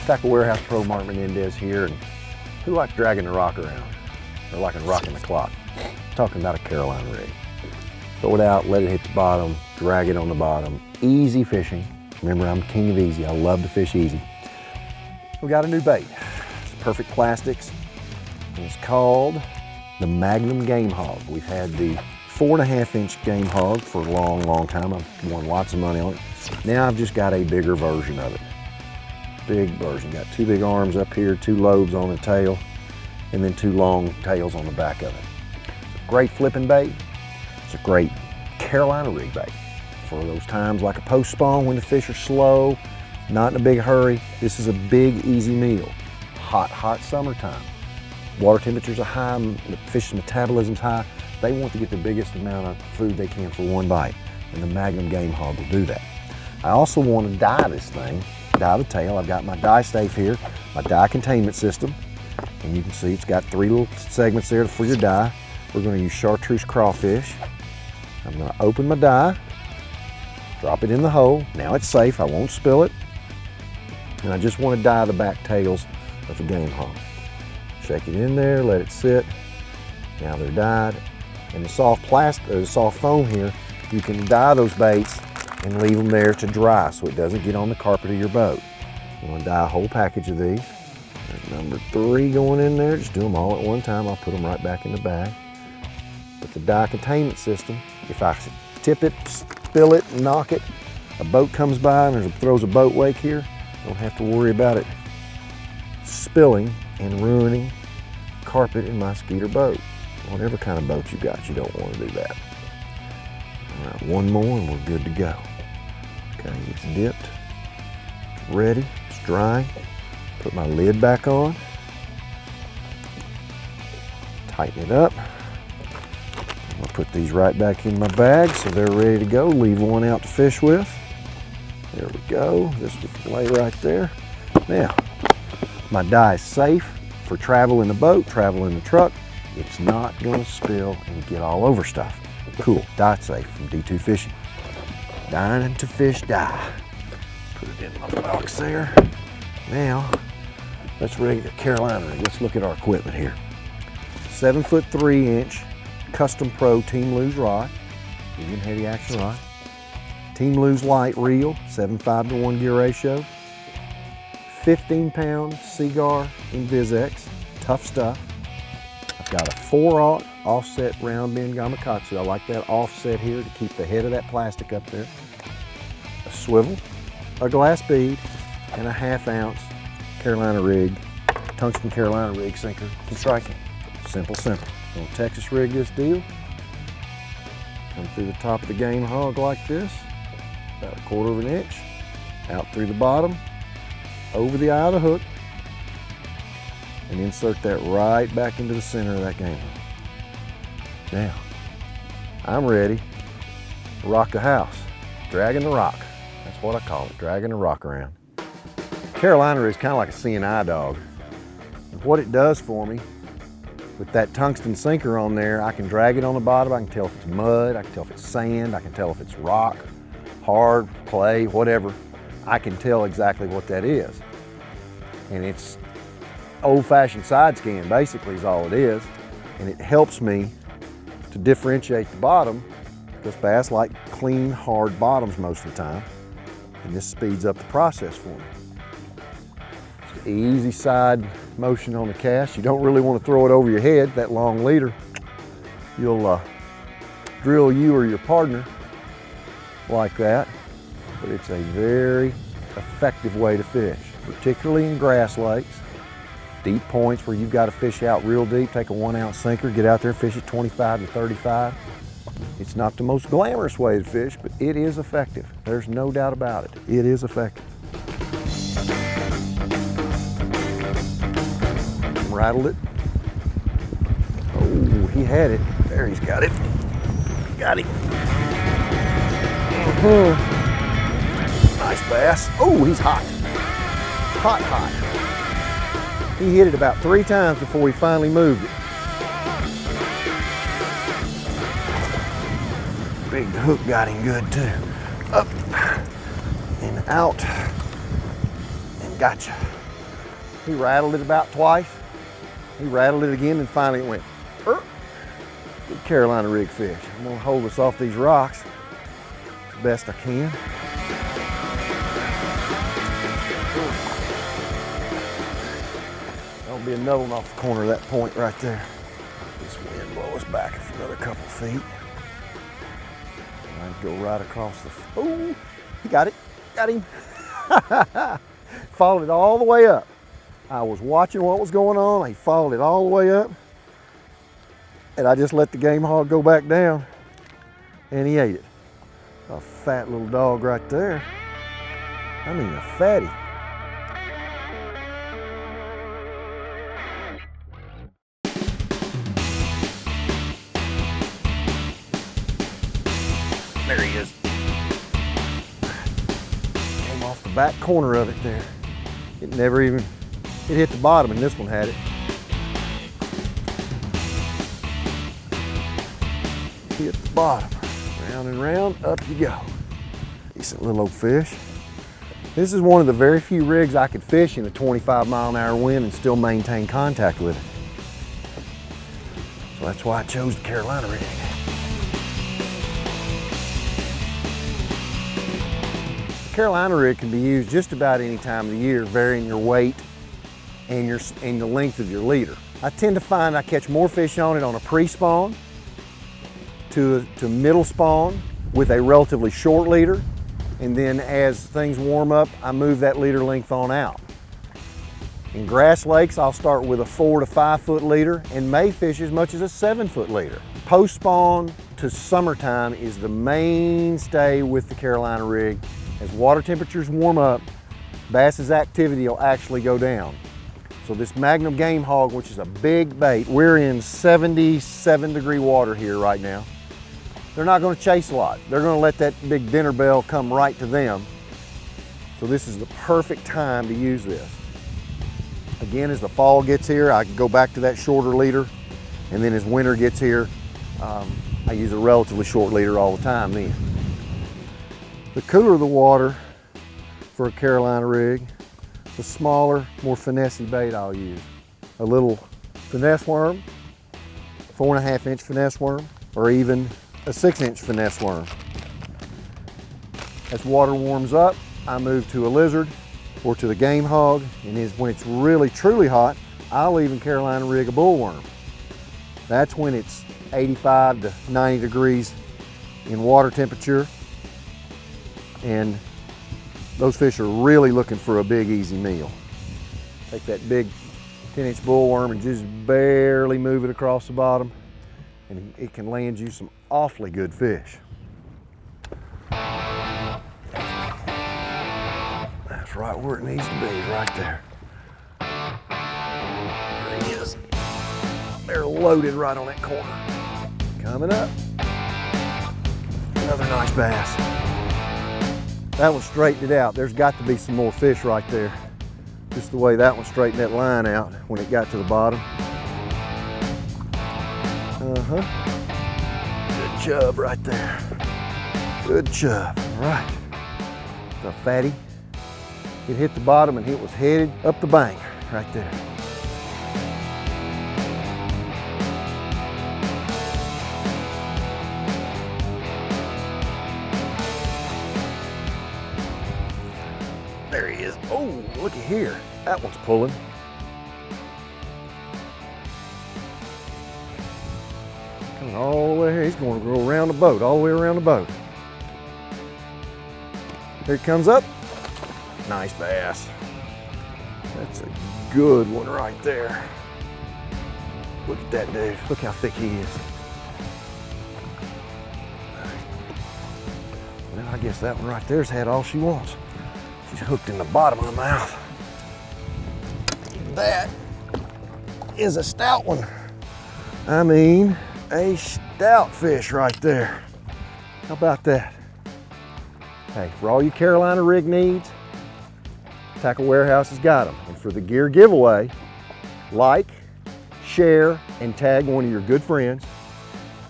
Tackle Warehouse Pro Mark Menendez here, and who likes dragging the rock around? Or like rocking the clock? I'm talking about a Carolina rig. Throw it out, let it hit the bottom, drag it on the bottom. Easy fishing. Remember, I'm king of easy. I love to fish easy. We got a new bait. It's Perfect Plastics, and it's called the Magnum Game Hog. We've had the 4.5-inch Game Hog for a long, long time. I've won lots of money on it. Now I've just got a bigger version of it. Big version. Got 2 big arms up here, 2 lobes on the tail, and then 2 long tails on the back of it. Great flipping bait. It's a great Carolina rig bait for those times like a post spawn when the fish are slow, not in a big hurry. This is a big, easy meal. Hot, hot summertime. Water temperatures are high, the fish's metabolism's high. They want to get the biggest amount of food they can for one bite, and the Magnum Game Hog will do that. I also want to dye this thing, dye the tail. I've got my dye stave here, my dye containment system, and you can see it's got 3 little segments there for your dye. We're going to use chartreuse crawfish. I'm going to open my dye, drop it in the hole. Now it's safe, I won't spill it. And I just want to dye the back tails of the Game Hog. Shake it in there, let it sit. Now they're dyed. And the soft the soft foam here, you can dye those baits and leave them there to dry so it doesn't get on the carpet of your boat. You want to dye a whole package of these. There's number 3 going in there. Just do them all at one time. I'll put them right back in the bag. With the dye containment system, if I tip it, spill it, knock it, a boat comes by and throws a boat wake here, don't have to worry about it spilling and ruining carpet in my skeeter boat. Whatever kind of boat you got, you don't want to do that. All right, one more and we're good to go. Okay, it's dipped, it's ready, it's drying. Put my lid back on, tighten it up. I'll put these right back in my bag so they're ready to go. Leave one out to fish with. There we go. This we can lay right there. Now, my dye is safe for travel in the boat, travel in the truck. It's not going to spill and get all over stuff. Cool, dye safe from D2 Fishing. Dying to fish dye. Put it in my box there. Now, let's rig a Carolina rig. Let's look at our equipment here. 7-foot 3-inch Custom Pro Team Lose rod, medium heavy action rod. Team Lose Lite reel, 7.5 to 1 gear ratio. 15-pound Seagar Invis-X, tough stuff. I've got a 4/0 offset round bend Gamakatsu. I like that offset here to keep the head of that plastic up there. A swivel, a glass bead, and a 1/2 ounce Carolina rig, tungsten Carolina rig sinker from striking. Simple, simple. Gonna Texas rig this deal. Come through the top of the Game Hog like this, about 1/4 of an inch, out through the bottom, over the eye of the hook, and insert that right back into the center of that Game Hog. Now, I'm ready to rock the house, dragging the rock. That's what I call it, dragging the rock around. Carolina is kind of like a CNI dog. And what it does for me, with that tungsten sinker on there, I can drag it on the bottom. I can tell if it's mud, I can tell if it's sand, I can tell if it's rock, hard, clay, whatever. I can tell exactly what that is. And it's old-fashioned side scan, basically, is all it is. And it helps me to differentiate the bottom, because bass like clean, hard bottoms most of the time. And this speeds up the process for me. It's an easy side motion on the cast. You don't really want to throw it over your head, that long leader. You'll drill you or your partner like that. But it's a very effective way to fish, particularly in grass lakes, deep points where you've got to fish out real deep. Take a 1-ounce sinker, get out there and fish at 25 to 35. It's not the most glamorous way to fish, but it is effective. There's no doubt about it. It is effective. Rattled it. Oh, he had it. There, he's got it. Got him. Nice bass. Oh, he's hot. Hot, hot. He hit it about 3 times before he finally moved it. Big hook got him good too. Up and out and gotcha. He rattled it about twice. He rattled it again, and finally it went, good Carolina rig fish. I'm gonna hold us off these rocks as best I can. There'll be another one off the corner of that point right there. This wind blow us back for another couple feet. I'd go right across the, oh, he got it, got him. Followed it all the way up. I was watching what was going on. He followed it all the way up. And I just let the game hog go back down and he ate it. A fat little dog right there. I mean a fatty. There he is. Came off the back corner of it there. It never even, it hit the bottom and this one had it. Hit the bottom. Round and round, up you go. Decent little old fish. This is one of the very few rigs I could fish in a 25-mile-an-hour wind and still maintain contact with it. So that's why I chose the Carolina rig. The Carolina rig can be used just about any time of the year, varying your weight and the length of your leader. I tend to find I catch more fish on it on a pre-spawn to middle spawn with a relatively short leader, and then as things warm up, I move that leader length on out. In grass lakes, I'll start with a 4 to 5 foot leader and may fish as much as a 7 foot leader. Post spawn to summertime is the mainstay with the Carolina rig. As water temperatures warm up, bass's activity will actually go down. So this Magnum Game Hog, which is a big bait, we're in 77-degree water here right now. They're not going to chase a lot. They're going to let that big dinner bell come right to them. So this is the perfect time to use this. Again, as the fall gets here, I can go back to that shorter leader. And then as winter gets here, I use a relatively short leader all the time then. The cooler the water for a Carolina rig, the smaller, more finessey bait I'll use. A little finesse worm, 4.5-inch finesse worm, or even a 6-inch finesse worm. As water warms up, I move to a lizard or to the game hog, and when it's really truly hot, I'll even Carolina rig a bullworm. That's when it's 85 to 90 degrees in water temperature, and those fish are really looking for a big easy meal. Take that big 10-inch bullworm and just barely move it across the bottom, and it can land you some awfully good fish. That's right where it needs to be, right there. There he is. They're loaded right on that corner. Coming up. Another nice bass. That one straightened it out. There's got to be some more fish right there. Just the way that one straightened that line out when it got to the bottom. Good chub right there. Good chub, all right. It's a fatty. It hit the bottom and it was headed up the bank right there. There he is. Oh, looky here. That one's pulling. Coming all the way here. He's going to go around the boat, all the way around the boat. Here he comes up. Nice bass. That's a good one right there. Look at that dude. Look how thick he is. Well, I guess that one right there's had all she wants. She's hooked in the bottom of the mouth. That is a stout one. I mean, a stout fish right there. How about that? Hey, for all you Carolina rig needs, Tackle Warehouse has got them. And for the gear giveaway, like, share, and tag one of your good friends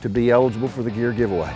to be eligible for the gear giveaway.